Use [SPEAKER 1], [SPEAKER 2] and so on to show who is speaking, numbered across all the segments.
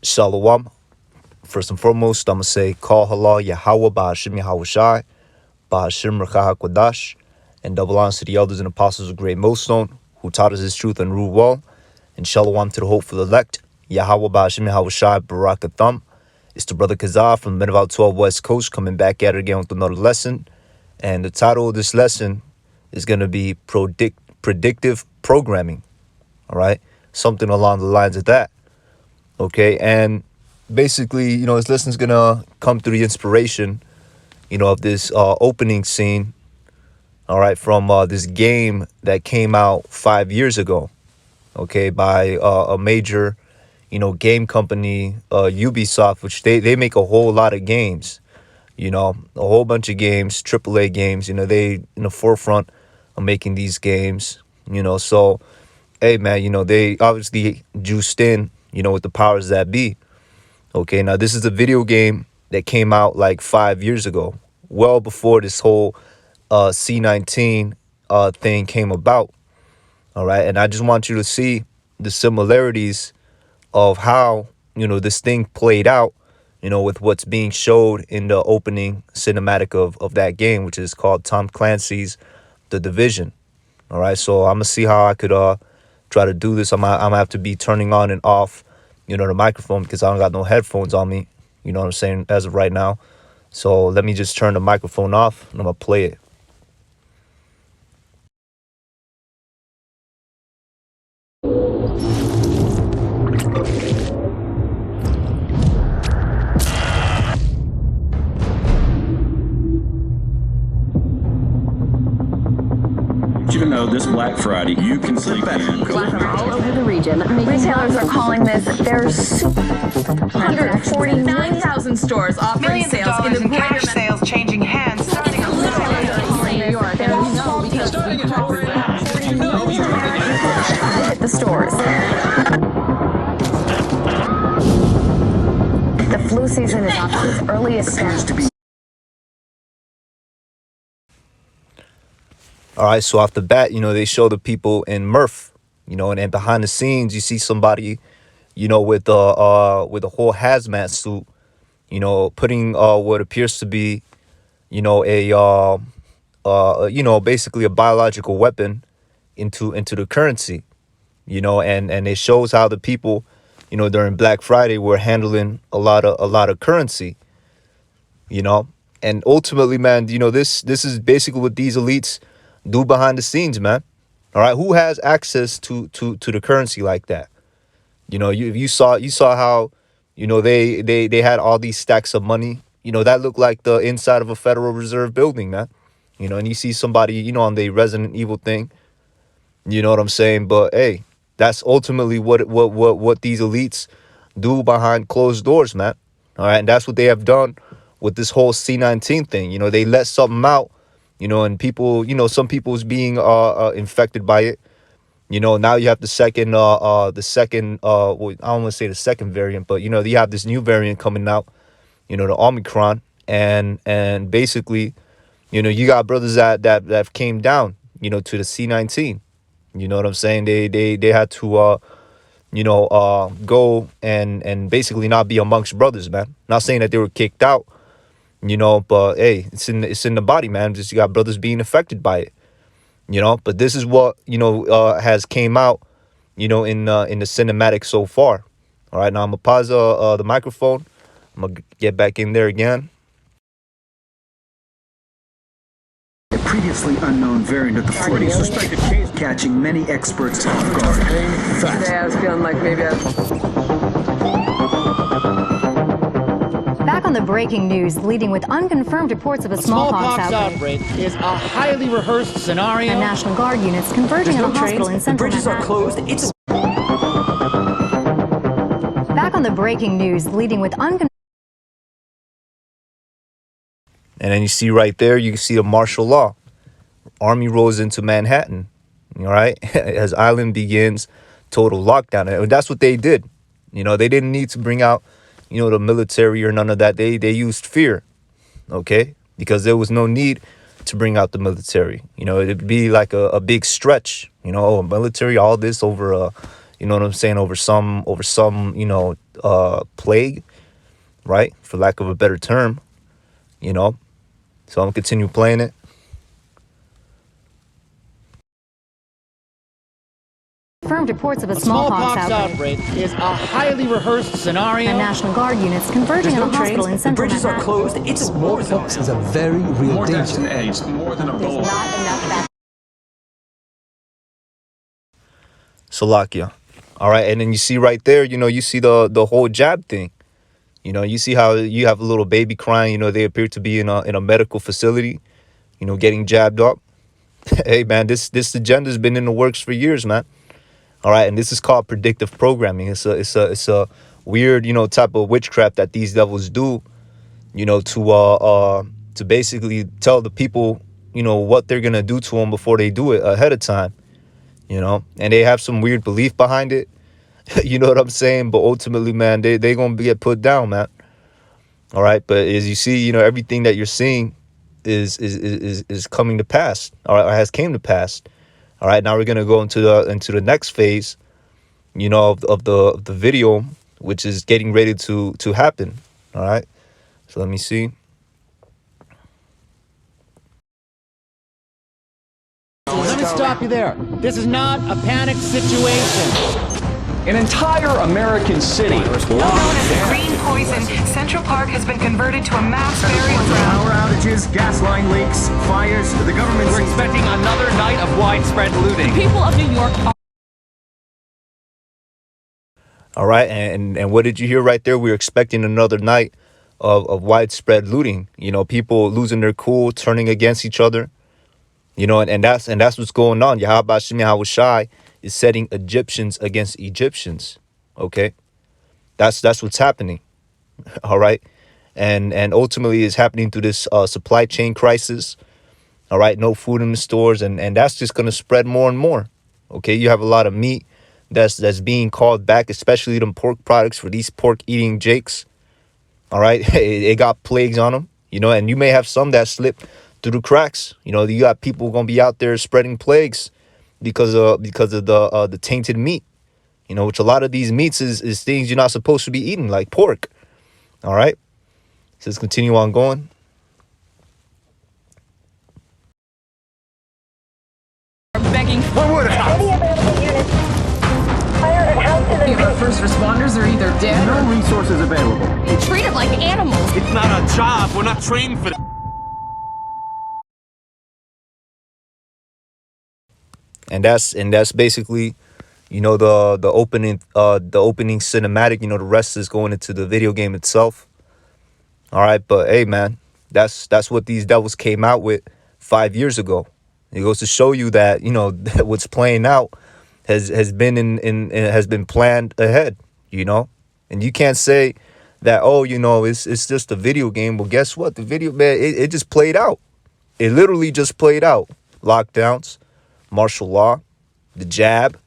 [SPEAKER 1] Shalom. First and foremost, I'm going to say, Call Halal Yahweh Ba'ashim Yahawashi, Ba'ashim Rechah HaKodash, and double honors to the elders and apostles of Great Millstone, who taught us his truth and rule well, and shalom to the hopeful elect, Yahweh Ba'ashim Yahawashi, Barakatham. It's the brother Kazah from the Mid-Val 12 West Coast coming back at it again with another lesson, and the title of this lesson is going to be Predictive Programming, all right? Something along the lines of that. Okay, and basically, this lesson's gonna come through the inspiration, of this opening scene, all right, from this game that came out 5 years ago, okay, by a major, game company, Ubisoft, which they make a whole lot of games, a whole bunch of games, AAA games, they in the forefront of making these games, so, hey, man, they obviously juiced in, with the powers that be. Okay, now this is a video game that came out like 5 years ago, well before this whole C19 thing came about. All right, and I just want you to see the similarities of how, this thing played out, with what's being showed in the opening cinematic of that game, which is called Tom Clancy's The Division. All right, so I'm going to see how I could try to do this. I'm gonna have to be turning on and off the microphone because I don't got no headphones on me, what I'm saying, as of right now. So let me just turn the microphone off and I'm gonna play it.
[SPEAKER 2] You know, this Black Friday, you can sleep in.
[SPEAKER 3] All over the region.
[SPEAKER 4] Retailers are calling this their 149,000 stores offering sales in the
[SPEAKER 5] cash sales changing hands starting
[SPEAKER 4] New York.
[SPEAKER 3] Hit the stores.
[SPEAKER 4] The flu season is off to its earliest start.
[SPEAKER 1] All right, so off the bat, they show the people in Murph, and behind the scenes you see somebody, with a whole hazmat suit, putting what appears to be, basically a biological weapon into the currency, and it shows how the people, during Black Friday were handling a lot of currency, and ultimately, man, this is basically what these elites do behind the scenes, man. All right, who has access to the currency like that? You saw how they had all these stacks of money. That looked like the inside of a Federal Reserve building, man. And you see somebody on the Resident Evil thing. You know what I'm saying? But hey, that's ultimately what these elites do behind closed doors, man. All right, and that's what they have done with this whole C19 thing. They let something out. And people, some people's being infected by it. Now you have the second, well, I don't want to say the second variant, but, you have this new variant coming out, the Omicron. And basically, you got brothers that came down, to the C19. You know what I'm saying? They had to, go and basically not be amongst brothers, man. Not saying that they were kicked out. But hey, it's in the body, man. Just you got brothers being affected by it, but this is what, has came out, in the cinematic so far. All right, now I'm gonna pause the microphone. I'm gonna get back in there again.
[SPEAKER 6] A previously unknown variant of the flu, suspected case catching many experts off guard.
[SPEAKER 4] Today I was feeling like maybe
[SPEAKER 7] Back on the breaking news, leading with unconfirmed reports of a smallpox
[SPEAKER 8] outbreak is a highly rehearsed scenario.
[SPEAKER 7] And National Guard units converging on a hospital in central
[SPEAKER 5] bridges are
[SPEAKER 7] Manhattan.
[SPEAKER 5] closed.
[SPEAKER 7] Back on the breaking news, leading with unconfirmed.
[SPEAKER 1] And then you see right there, you can see the martial law. Army rolls into Manhattan, all right, as island begins total lockdown. And that's what they did. They didn't need to bring out, the military or none of that. They used fear, okay, because there was no need to bring out the military. It'd be like a big stretch, military, all this over, over some, plague, right? For lack of a better term, you know. So I'm gonna continue playing it.
[SPEAKER 7] Confirmed reports of a
[SPEAKER 8] Smallpox
[SPEAKER 7] smallpox outbreak.
[SPEAKER 8] outbreak is a highly rehearsed scenario.
[SPEAKER 7] And National Guard units converging on a hospital in central Manhattan.
[SPEAKER 3] closed. It's smallpox is a very real
[SPEAKER 2] More deaths
[SPEAKER 3] danger.
[SPEAKER 2] than AIDS, more than Ebola.
[SPEAKER 1] Salakia. All right, and then you see right there, you know, you see the whole jab thing. You know, you see how you have a little baby crying. You know, they appear to be in a medical facility, you know, getting jabbed up. Hey, man, this agenda's been in the works for years, man. All right, and this is called predictive programming. It's a weird, you know, type of witchcraft that these devils do, you know, to basically tell the people, you know, what they're gonna do to them before they do it ahead of time, you know, and they have some weird belief behind it. You know what I'm saying? But ultimately, man, they gonna get put down, man. All right, but as you see, you know, everything that you're seeing is coming to pass. All right, or has came to pass. All right, now we're gonna go into the next phase, you know, of the video, which is getting ready to happen. All right, so let me see.
[SPEAKER 8] Let me stop you there. This is not a panic situation.
[SPEAKER 9] An entire American city.
[SPEAKER 5] Known as green poison, Central Park has been converted to a mass burial ground.
[SPEAKER 6] Power outages, gas line leaks, fires. The government's
[SPEAKER 9] We're expecting another night of widespread looting.
[SPEAKER 5] People of New York are
[SPEAKER 1] All right, and what did you hear right there? We're expecting another night of widespread looting. You know, people losing their cool, turning against each other. You know, and that's what's going on. Yahweh Shemi Hawashai is setting Egyptians against Egyptians. Okay, that's what's happening. All right, and ultimately it's happening through this supply chain crisis. All right, no food in the stores, and that's just gonna spread more and more. Okay, you have a lot of meat that's being called back, especially them pork products for these pork eating jakes. All right, it got plagues on them. You know, and you may have some that slip through the cracks. You know, you got people gonna be out there spreading plagues because of the tainted meat. You know, which a lot of these meats is things you're not supposed to be eating, like pork. All right, so let's continue on going.
[SPEAKER 5] begging for our first responders are either dead or
[SPEAKER 6] resources available.
[SPEAKER 4] being treated like animals.
[SPEAKER 10] It's not our job. We're not trained for that.
[SPEAKER 1] And that's basically, you know, the opening cinematic. You know, the rest is going into the video game itself. All right, but hey, man, that's what these devils came out with 5 years ago. It goes to show you that, you know, that what's playing out has been has been planned ahead. You know, and you can't say that, oh, you know, it's just a video game. Well, guess what? The video, man, it just played out. It literally just played out. Lockdowns, martial law, the jab.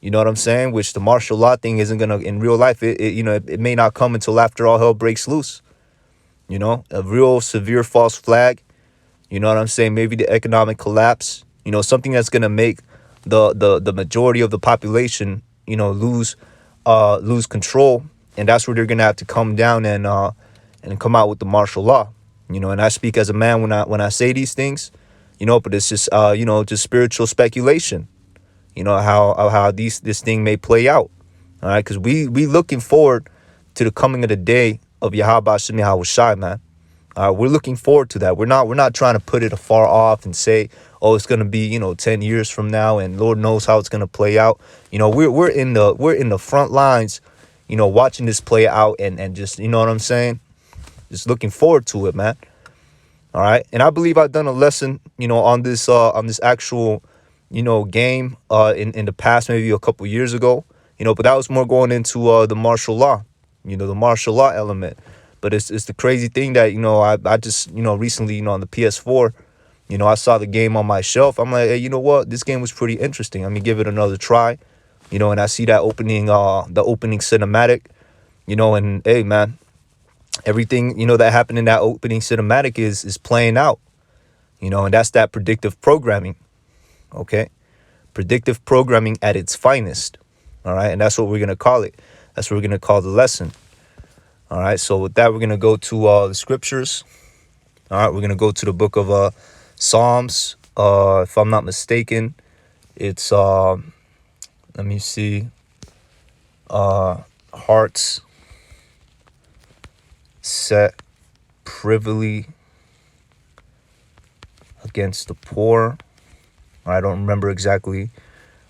[SPEAKER 1] You know what I'm saying? Which the martial law thing isn't gonna, in real life, it may not come until after all hell breaks loose. You know, a real severe false flag. You know what I'm saying? Maybe the economic collapse. You know, something that's gonna make the majority of the population, you know, lose control, and that's where they're gonna have to come down and come out with the martial law. You know, and I speak as a man when I say these things. You know, but it's just you know, just spiritual speculation. You know how this thing may play out. All right, because we looking forward to the coming of the day of Yahweh Shemi Hawashai, man. We're looking forward to that. We're not trying to put it afar off and say, oh, it's gonna be, you know, 10 years from now, and Lord knows how it's gonna play out. You know, we're in the front lines, you know, watching this play out and just, you know what I'm saying, just looking forward to it, man. All right, and I believe I've done a lesson, you know, on this actual, you know, game in the past, maybe a couple years ago, you know, but that was more going into the martial law, you know, the martial law element. But it's the crazy thing that, you know, I just, you know, recently, you know, on the PS4, you know, I saw the game on my shelf. I'm like, hey, you know what, this game was pretty interesting. Let me give it another try, you know, and I see that the opening cinematic, you know, and hey, man, everything, you know, that happened in that opening cinematic is playing out, you know, and that's that predictive programming. Okay, predictive programming at its finest. All right, and that's what we're gonna call it. That's what we're going to call the lesson. All right. So with that, we're going to go to the scriptures. All right. We're going to go to the book of Psalms. If I'm not mistaken, it's, let me see, hearts set privily against the poor. I don't remember exactly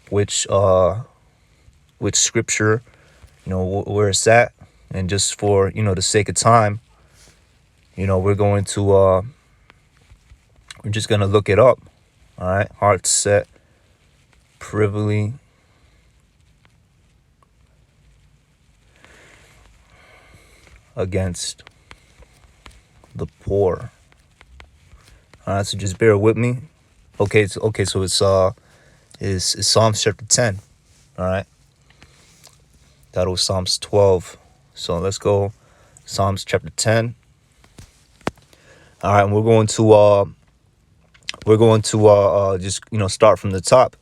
[SPEAKER 1] which scripture, where it's at. And just for, the sake of time, we're going to, we're just going to look it up. All right. Hearts set privily against the poor. All right. So just bear with me. Okay. So it's Psalms chapter 10. All right. That was Psalms 12. So let's go Psalms chapter 10. All right, and we're going to just start from the top.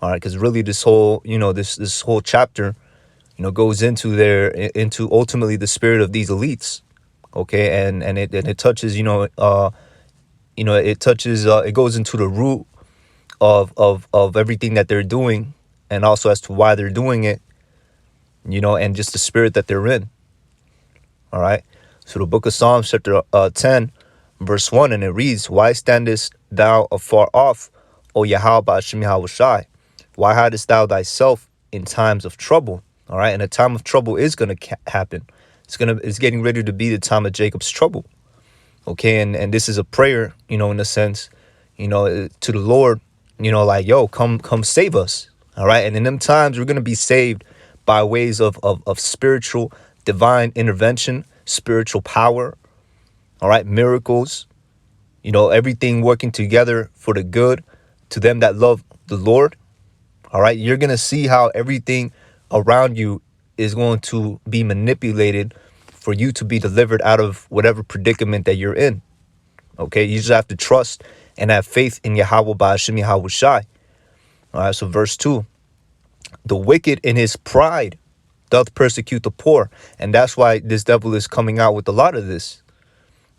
[SPEAKER 1] All right, because really this whole this whole chapter goes into ultimately the spirit of these elites. Okay, and it touches it goes into the root of everything that they're doing, and also as to why they're doing it, and just the spirit that they're in. All right, so the book of Psalms chapter 10 verse 1, and it reads, "Why standest thou afar off, O Yahweh Ba'ashim Yahushai? Why hidest thou thyself in times of trouble?" All right, and a time of trouble is going to happen. It's getting ready to be the time of Jacob's trouble. Okay, and this is a prayer, in a sense, to the Lord, like, yo, come save us. All right, and in them times we're going to be saved by ways of spiritual divine intervention, spiritual power. All right, miracles, everything working together for the good to them that love the Lord. All right, you're going to see how everything around you is going to be manipulated for you to be delivered out of whatever predicament that you're in. Okay, you just have to trust and have faith in Yahweh Ba'ashim Yahushai. All right, so verse 2, "The wicked in his pride doth persecute the poor." And that's why this devil is coming out with a lot of this.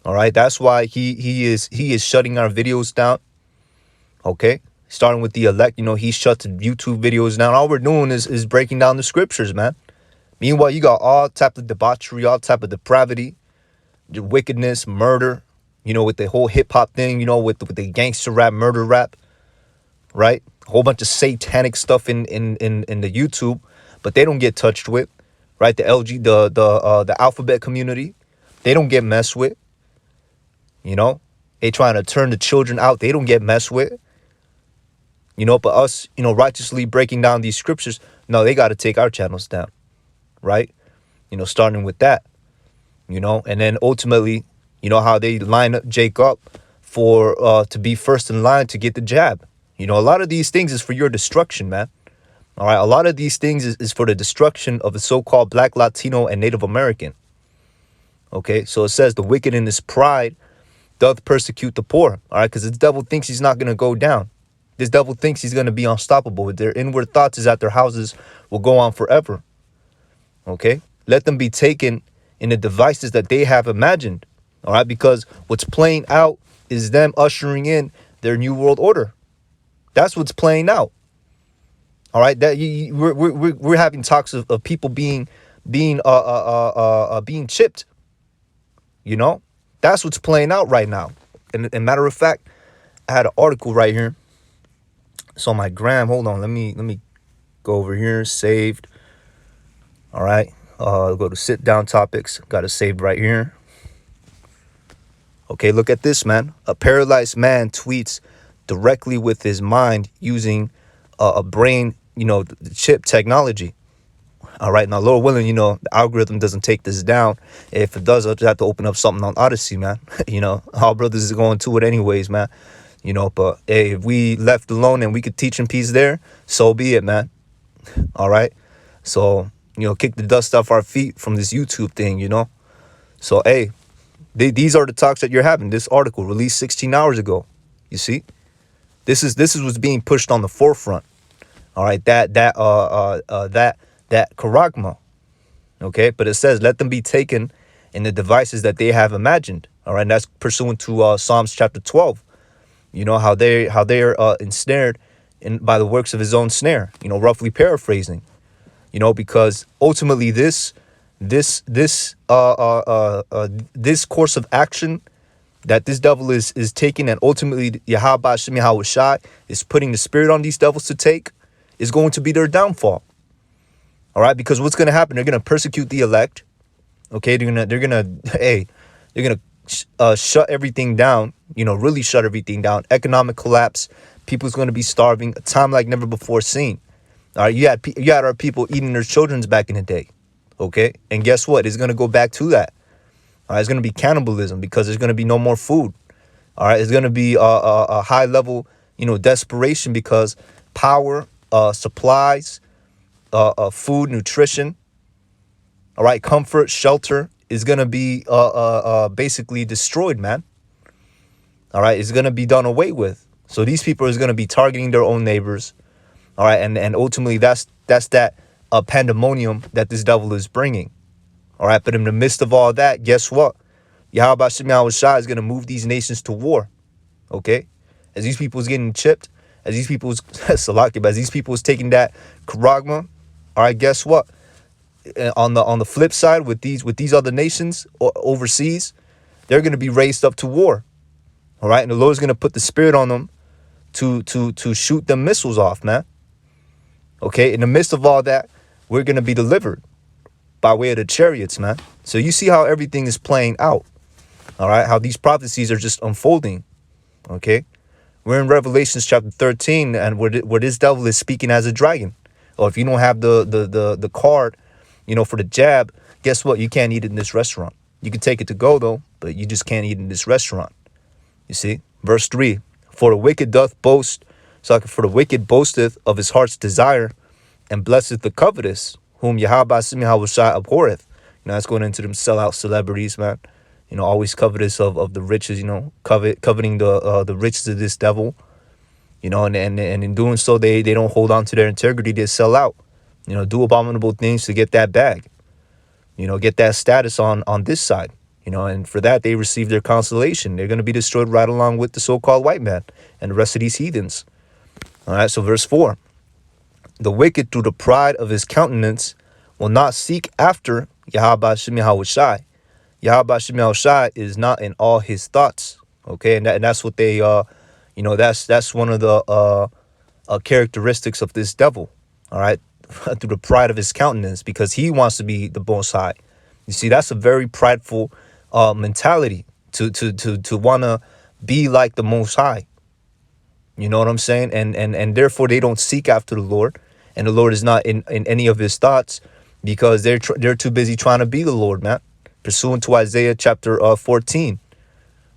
[SPEAKER 1] All right, that's why he is shutting our videos down. Okay, starting with the elect, he shut the YouTube videos down. All we're doing is breaking down the scriptures, man. Meanwhile, you got all type of debauchery, all type of depravity, wickedness, murder, with the whole hip hop thing, with the gangster rap, murder rap, right? A whole bunch of satanic stuff in the YouTube, but they don't get touched with, right? The alphabet community, they don't get messed with. They trying to turn the children out. They don't get messed with. But us, righteously breaking down these scriptures, no, they got to take our channels down, right? Starting with that, and then ultimately, how they line up Jake up for to be first in line to get the jab. A lot of these things is for your destruction, man. All right, a lot of these things is for the destruction of the so-called Black, Latino, and Native American. Okay, so it says the wicked in his pride doth persecute the poor. All right, because this devil thinks he's not going to go down. This devil thinks he's going to be unstoppable. Their inward thoughts is that their houses will go on forever. Okay, let them be taken in the devices that they have imagined. All right, because what's playing out is them ushering in their new world order. That's what's playing out. All right, that we're having talks of people being chipped. That's what's playing out right now. And matter of fact, I had an article right here. It's on my gram. Hold on, let me go over here. Saved. All right. Go to sit down topics. Got it saved right here. Okay, look at this, man. A paralyzed man tweets directly with his mind using a brain, chip technology. All right, now, Lord willing, the algorithm doesn't take this down. If it does, I'll just have to open up something on Odyssey, man. Our brothers is going to it anyways, man. But hey, if we left alone and we could teach in peace there, so be it, man. All right. So, kick the dust off our feet from this YouTube thing, So, hey, these are the talks that you're having. This article released 16 hours ago. You see, this is what's being pushed on the forefront. All right. That charagma. Okay, but it says, let them be taken in the devices that they have imagined. All right, and that's pursuant to Psalms chapter 12. You know how they're ensnared by the works of his own snare. You know, roughly paraphrasing. You know, because ultimately this course of action that this devil is taking, and ultimately Yahweh Shem Yahweh Shai is putting the spirit on these devils to take, is going to be their downfall. All right, because what's going to happen? They're going to persecute the elect. Okay, they're gonna shut everything down. You know, really shut everything down. Economic collapse. People's going to be starving. A time like never before seen. All right, you had our people eating their children's back in the day. Okay, and guess what? It's going to go back to that. All right, it's going to be cannibalism because there's going to be no more food. All right, it's going to be a high level, you know, desperation because power, supplies, food, nutrition. All right, comfort, shelter is going to be basically destroyed, man. All right, it's going to be done away with. So these people is going to be targeting their own neighbors. All right, and ultimately that's that pandemonium that this devil is bringing. All right, but in the midst of all that, guess what? Yahweh Shem Yahweh Shai is going to move these nations to war. Okay, as these people is getting chipped, as these people is as these people is taking that charagma. All right, guess what? On the flip side, with these other nations overseas, they're going to be raised up to war. All right, and the Lord's going to put the spirit on them to shoot them missiles off, man. Okay, in the midst of all that, we're going to be delivered by way of the chariots, man. So you see how everything is playing out. All right, how these prophecies are just unfolding. Okay, we're in Revelations chapter 13, and where this devil is speaking as a dragon. Or if you don't have the card, you know, for the jab, guess what? You can't eat it in this restaurant. You can take it to go though, but you just can't eat it in this restaurant. You see, verse 3: For the wicked doth boast, for the wicked boasteth of his heart's desire, and blesseth the covetous, whom Yahweh Shem Yahweh Shai abhorreth. You know, that's going into them sellout celebrities, man. You know, always covetous of the riches. You know, coveting the riches of this devil. You know, and in doing so, they don't hold on to their integrity. They sell out. You know, do abominable things to get that bag. You know, get that status on this side. You know, and for that, they receive their consolation. They're going to be destroyed right along with the so-called white man and the rest of these heathens. All right, so verse 4. The wicked through the pride of his countenance will not seek after Yahweh Shem Yahweh Shai. Yahweh Shem Yahweh Shai is not in all his thoughts. Okay, and that's what they, you know, that's one of the characteristics of this devil. All right, through the pride of his countenance, because he wants to be the Most High. You see, that's a very prideful mentality to want to be like the Most High. You know what I'm saying? And therefore they don't seek after the Lord, and the Lord is not in any of his thoughts, because they're too busy trying to be the Lord, man. Pursuant to Isaiah chapter 14.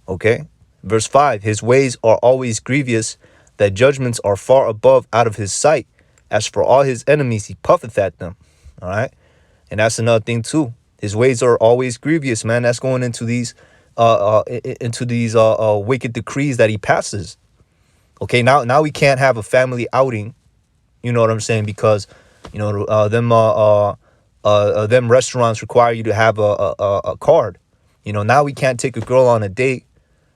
[SPEAKER 1] Okay, verse 5: His ways are always grievous, that judgments are far above out of his sight. As for all his enemies, he puffeth at them. All right, and that's another thing too. His ways are always grievous, man. That's going into these wicked decrees that he passes. Okay, now we can't have a family outing. You know what I'm saying? Because, you know, them restaurants require you to have a card. You know, now we can't take a girl on a date,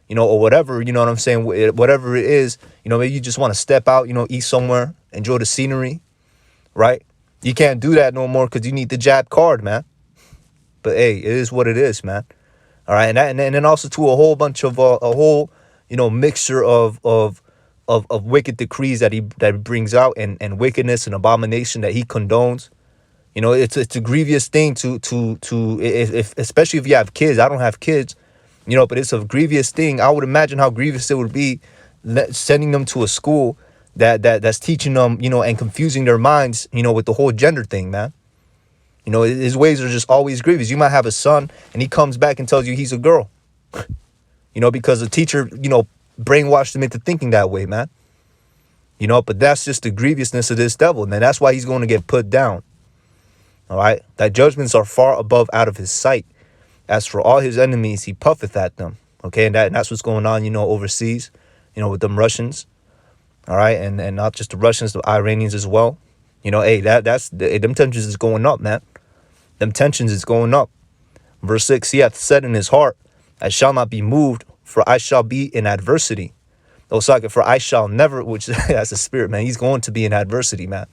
[SPEAKER 1] you know, or whatever. You know what I'm saying? Whatever it is, you know, maybe you just want to step out, you know, eat somewhere, enjoy the scenery, right? You can't do that no more because you need the jab card, man. But hey, it is what it is, man. All right, and then also to a whole bunch of a whole, you know, mixture of wicked decrees that he brings out, and wickedness and abomination that he condones. You know, it's a grievous thing to if especially if you have kids. I don't have kids, you know, but it's a grievous thing. I would imagine how grievous it would be sending them to a school that's teaching them, you know, and confusing their minds, you know, with the whole gender thing, man. You know, his ways are just always grievous. You might have a son and he comes back and tells you he's a girl, you know, because the teacher, you know, brainwashed him into thinking that way, man. You know, but that's just the grievousness of this devil, man. That's why he's going to get put down. All right, that judgments are far above out of his sight. As for all his enemies, he puffeth at them. Okay, and that's what's going on, you know, overseas, you know, with them Russians. All right, and not just the Russians, the Iranians as well. You know, hey, them tensions is going up, man. them tensions is going up. Verse 6, he hath said in his heart, I shall not be moved, for I shall be in adversity. Osaka, for I shall never, which that's a spirit, man. He's going to be in adversity, man.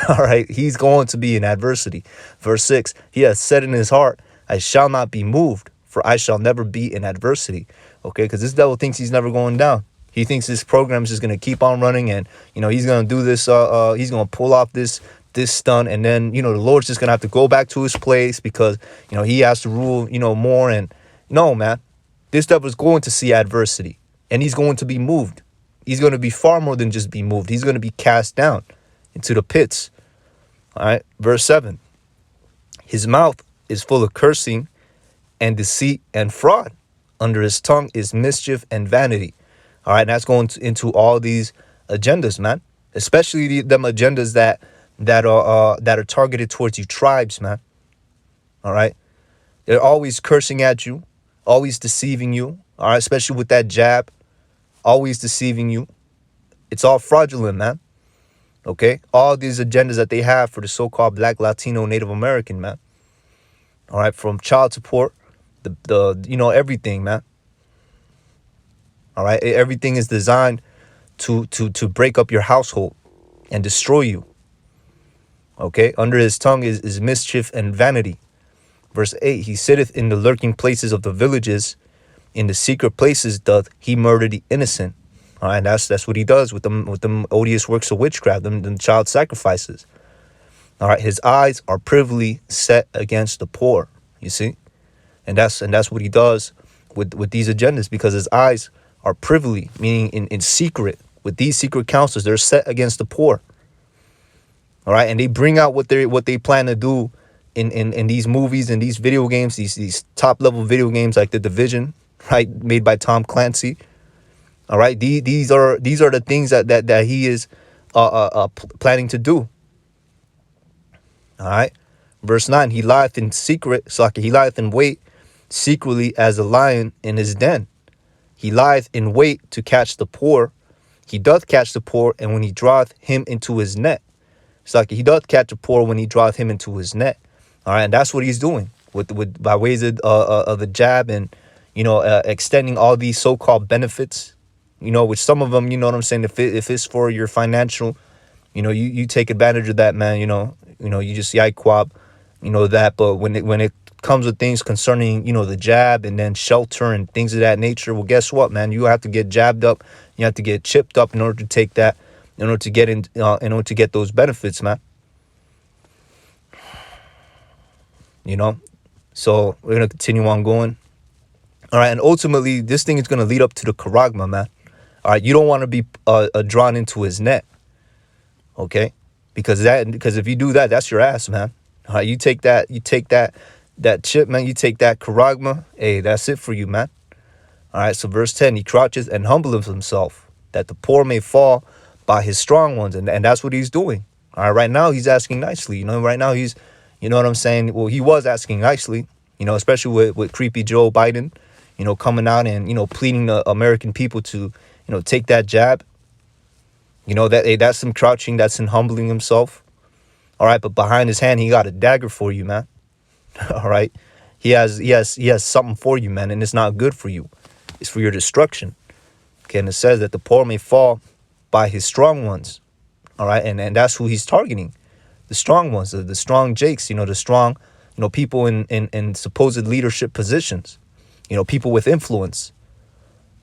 [SPEAKER 1] All right, he's going to be in adversity. Verse 6, he has said in his heart, I shall not be moved, for I shall never be in adversity. Okay, because this devil thinks he's never going down. He thinks this program is just going to keep on running, and, you know, he's going to do this, he's going to pull off this stunt, and then, you know, the Lord's just going to have to go back to his place because, you know, he has to rule, you know, more. And no, man, this devil is going to see adversity, and he's going to be moved. He's going to be far more than just be moved. He's going to be cast down into the pits. All right, verse 7. His mouth is full of cursing and deceit and fraud. Under his tongue is mischief and vanity. All right, and that's going into all these agendas, man. Especially them agendas that are targeted towards you tribes, man. All right, they're always cursing at you, always deceiving you. All right, especially with that jab, always deceiving you. It's all fraudulent, man. Okay, all these agendas that they have for the so-called Black, Latino, Native American, man. All right, from child support, the you know, everything, man. All right, everything is designed to break up your household and destroy you. Okay, under his tongue is mischief and vanity. Verse 8, he sitteth in the lurking places of the villages, in the secret places doth he murder the innocent. All right, that's what he does with them odious works of witchcraft, them child sacrifices. All right, his eyes are privily set against the poor. You see, and that's what he does with these agendas, because his eyes are privily, meaning in secret, with these secret counsels. They're set against the poor. All right, and they bring out what they plan to do in these movies and these video games, these top level video games like The Division, right, made by Tom Clancy. All right, these are the things that he is planning to do. All right, verse 9, he lieth in secret, he lieth in wait secretly as a lion in his den. He lieth in wait to catch the poor. He doth catch the poor, and when he draweth him into his net. It's like he doth catch the poor when he draweth him into his net. All right, and that's what he's doing with by ways of the jab, and, you know, extending all these so-called benefits, you know, which some of them, you know what I'm saying, if it's for your financial, you know, you take advantage of that, man. You know, you just yiquab, you know, that. But when it comes with things concerning, you know, the jab and then shelter and things of that nature, well, guess what, man? You have to get jabbed up, you have to get chipped up in order to take that, in order to get in order to get those benefits, man. You know, so we're gonna continue on going. All right, and ultimately this thing is gonna lead up to the charagma, man. All right, you don't want to be drawn into his net, okay? Because if you do that, that's your ass, man. All right, you take that chip, man. You take that charagma. Hey, that's it for you, man. All right, so verse 10, he croucheth and humbleth himself, that the poor may fall by his strong ones, and that's what he's doing. All right, right now he's asking nicely. You know, right now he's, you know what I'm saying? Well, he was asking nicely, you know, especially with creepy Joe Biden, you know, coming out and, you know, pleading the American people to, you know, take that jab. You know, that's some crouching, that's him humbling himself. All right, but behind his hand, he got a dagger for you, man. All right, he has something for you, man, and it's not good for you. It's for your destruction. Okay, and it says that the poor may fall by his strong ones. All right, and that's who he's targeting. The strong ones, the strong jakes, you know, the strong, you know, people in supposed leadership positions, you know, people with influence.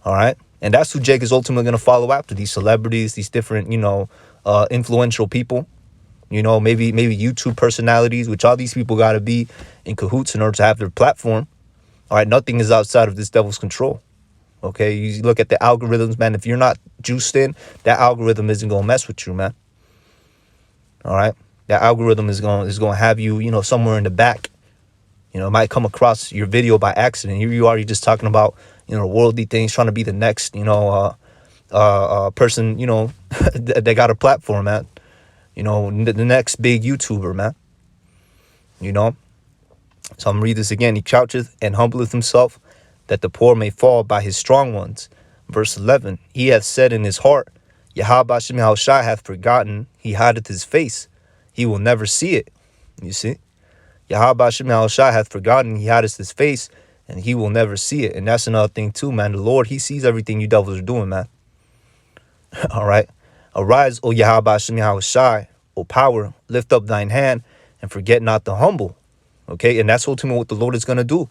[SPEAKER 1] All right, and that's who Jake is ultimately going to follow after, these celebrities, these different, you know, influential people, you know, maybe YouTube personalities, which all these people got to be in cahoots in order to have their platform. All right, nothing is outside of this devil's control. Okay, you look at the algorithms, man. If you're not juiced in, that algorithm isn't going to mess with you, man. All right, that algorithm is going to have you, you know, somewhere in the back. You know, it might come across your video by accident. Here you are, you're just talking about, you know, worldly things, trying to be the next, you know, person, you know, that got a platform, man. You know, the next big YouTuber, man. You know, so I'm gonna read this again. He croucheth and humbleth himself, that the poor may fall by his strong ones. Verse 11, he hath said in his heart, Yahweh Shem Yahushai hath forgotten, he hideth his face, he will never see it. You see, Yahweh Shem Yahushai hath forgotten, he hideth his face, and he will never see it. And that's another thing too, man. The Lord, he sees everything you devils are doing, man. All right. Arise, O Yahweh Shem Yahushai, O power, lift up thine hand, and forget not the humble. Okay, and that's ultimately what the Lord is gonna do.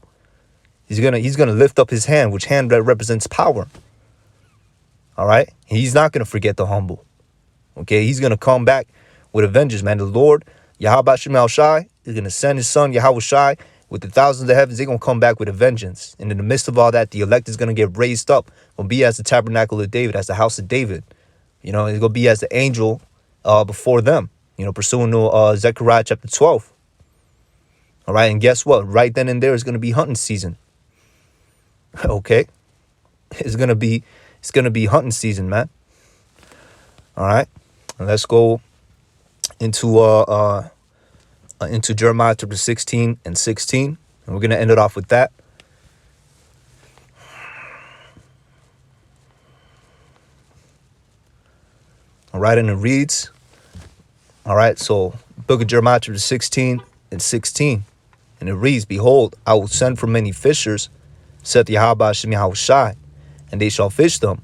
[SPEAKER 1] He's gonna lift up his hand, which hand represents power. All right, he's not gonna forget the humble. Okay, he's gonna come back with a vengeance, man. The Lord, Yahweh Shem Yahushai, is gonna send his son Yahushai with the thousands of heavens. They're gonna come back with a vengeance, and in the midst of all that, the elect is gonna get raised up. Will be as the tabernacle of David, as the house of David. You know, it's gonna be as the angel before them. You know, pursuing Zechariah chapter 12. All right, and guess what? Right then and there is gonna be hunting season. Okay, it's gonna be hunting season, man. All right, and let's go into Jeremiah chapter 16 and 16, and we're gonna end it off with that. All right, and it reads. All right, so book of Jeremiah chapter 16 and 16, and it reads, "Behold, I will send for many fishers, saith Yahweh Shem Yahushai, and they shall fish them.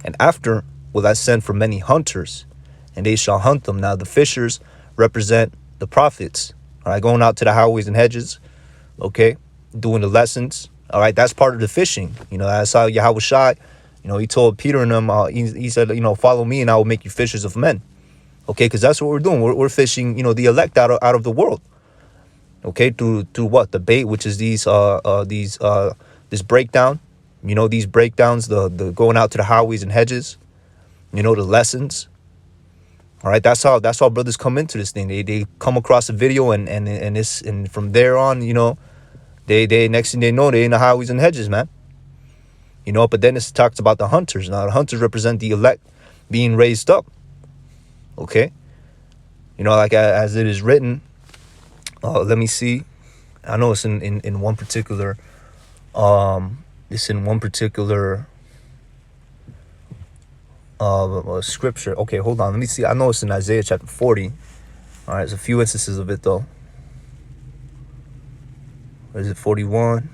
[SPEAKER 1] And after will I send for many hunters, and they shall hunt them." Now the fishers represent the prophets. All right, going out to the highways and hedges, okay, doing the lessons. All right, that's part of the fishing. You know, that's how Yahushai, you know, he told Peter and them, he said, you know, follow me and I will make you fishers of men. Okay, because that's what we're doing. We're fishing, you know, the elect out of the world. Okay, through what? The bait, which is this breakdown. You know, these breakdowns, the going out to the highways and hedges. You know, the lessons. All right, that's how brothers come into this thing. They come across a video and from there on, you know, they next thing they know, they in the highways and hedges, man. You know, but then it talks about the hunters. Now the hunters represent the elect being raised up. Okay, you know, like as it is written. Let me see. I know it's in one particular. It's in one particular. Scripture. Okay, hold on. Let me see. I know it's in Isaiah chapter 40. All right, there's a few instances of it though. Or is it 41?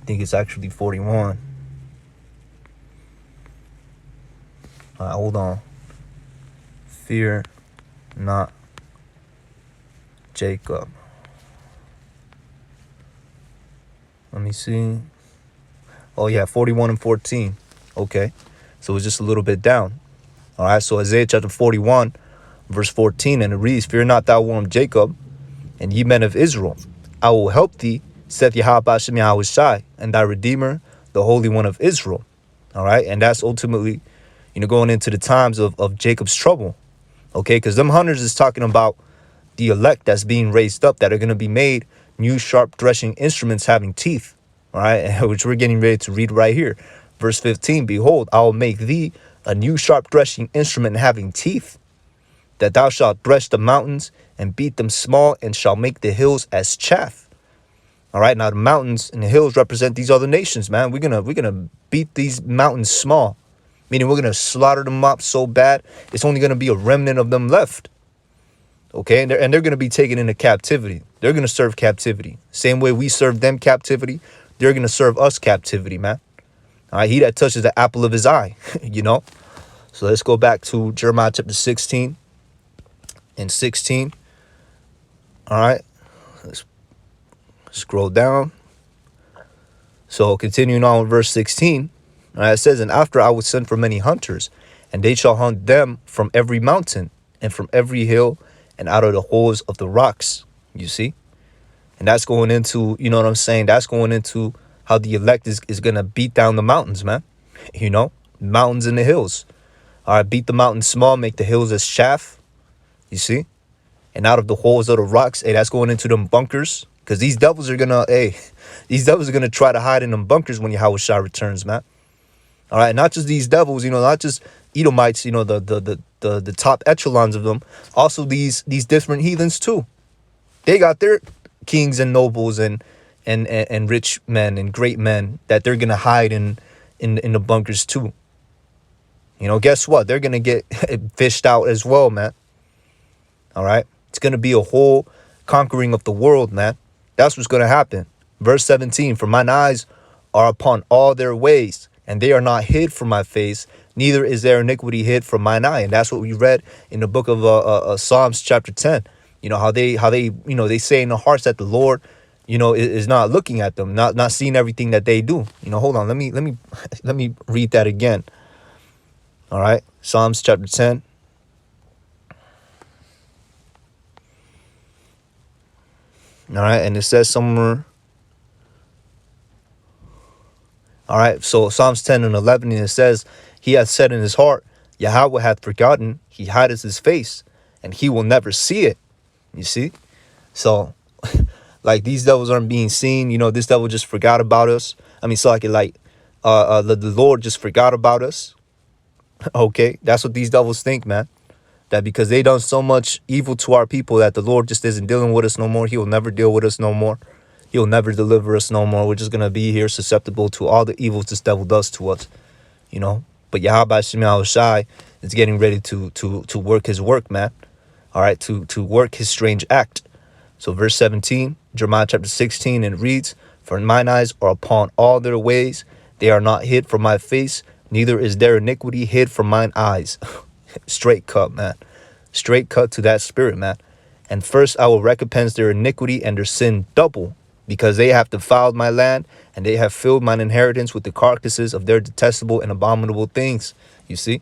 [SPEAKER 1] I think it's actually 41. All right, hold on. Fear not Jacob. Let me see. Oh yeah, 41 and 14. Okay, so it's just a little bit down. All right, so Isaiah chapter 41, verse 14, and it reads, "Fear not, thou worm Jacob, and ye men of Israel. I will help thee, saith Yahweh Shem Yahushai, and thy Redeemer, the Holy One of Israel." All right, and that's ultimately, you know, going into the times of Jacob's trouble. Okay, because them hunters is talking about the elect that's being raised up, that are going to be made new sharp threshing instruments having teeth. All right, which we're getting ready to read right here. Verse 15, "Behold, I will make thee a new sharp threshing instrument having teeth, that thou shalt thresh the mountains and beat them small, and shall make the hills as chaff." All right, now the mountains and the hills represent these other nations, man. We're gonna beat these mountains small, meaning we're gonna slaughter them up so bad it's only gonna be a remnant of them left. Okay, and they're gonna be taken into captivity. They're gonna serve captivity. Same way we serve them captivity, they're gonna serve us captivity, man. All right, he that touches the apple of his eye, you know. So let's go back to Jeremiah chapter 16 and 16. All right, let's scroll down. So continuing on with verse 16, all right, it says, "And after I will send for many hunters, and they shall hunt them from every mountain and from every hill and out of the holes of the rocks." You see? And that's going into, you know what I'm saying? That's going into how the elect is going to beat down the mountains, man. You know, mountains and the hills. All right, beat the mountains small, make the hills as chaff. You see? And out of the holes of the rocks, hey, that's going into them bunkers. Because these devils are going to try to hide in them bunkers when Yahushua returns, man. All right, not just these devils, you know, not just Edomites, you know, the top echelons of them. Also these different heathens too. They got their kings and nobles and rich men and great men that they're gonna hide in the bunkers too. You know, guess what? They're gonna get fished out as well, man. All right, it's gonna be a whole conquering of the world, man. That's what's going to happen. Verse 17, for mine eyes are upon all their ways, and they are not hid from my face, neither is there iniquity hid from mine eye. And that's what we read in the book of Psalms chapter 10. You know, how they they say in their hearts that the Lord, is not looking at them, not seeing everything that they do. Hold on, let me read that again. All right, Psalms chapter 10. All right, and it says somewhere. All right, so Psalms 10 and 11, and it says, he hath said in his heart, Yahweh hath forgotten, he hideth his face, and he will never see it. You see? So, like, these devils aren't being seen. This devil just forgot about us. I mean, so the Lord just forgot about us. Okay, that's what these devils think, man. That because they done so much evil to our people that the Lord just isn't dealing with us no more. He will never deal with us no more. He'll never deliver us no more. We're just going to be here susceptible to all the evils this devil does to us, But Yahweh Shai is getting ready to work his work, man. All right, to work his strange act. So verse 17, Jeremiah chapter 16, and it reads, for mine eyes are upon all their ways. They are not hid from my face, neither is there iniquity hid from mine eyes. Straight cut, man. Straight cut to that spirit, man. And first I will recompense their iniquity and their sin double, because they have defiled my land, and they have filled mine inheritance with the carcasses of their detestable and abominable things. You see?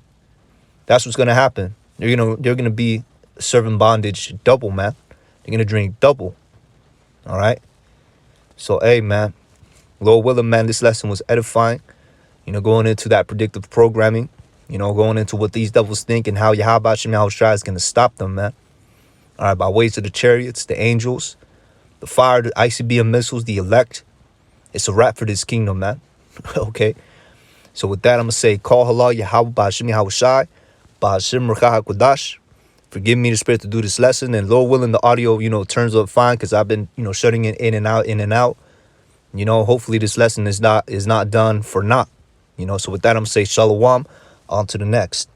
[SPEAKER 1] That's what's going to happen. They're going to be serving bondage double, man. They're going to drink double. All right? So, hey, man. Lord willing, man, this lesson was edifying. Going into that predictive programming. Going into what these devils think and how Yahweh Shem Yahushua is going to stop them, man. All right, by ways of the chariots, the angels, the fire, the ICBM missiles, the elect. It's a wrap for this kingdom, man. Okay? So with that, I'm going to say, call halal Yahweh Ba'ashem Yahushai, Ba'ashem Ruchah HaKodash. Forgive me the spirit to do this lesson. And Lord willing, the audio, turns up fine because I've been, shutting it in and out. Hopefully this lesson is not done for naught. So with that, I'm going to say, shalom, on to the next.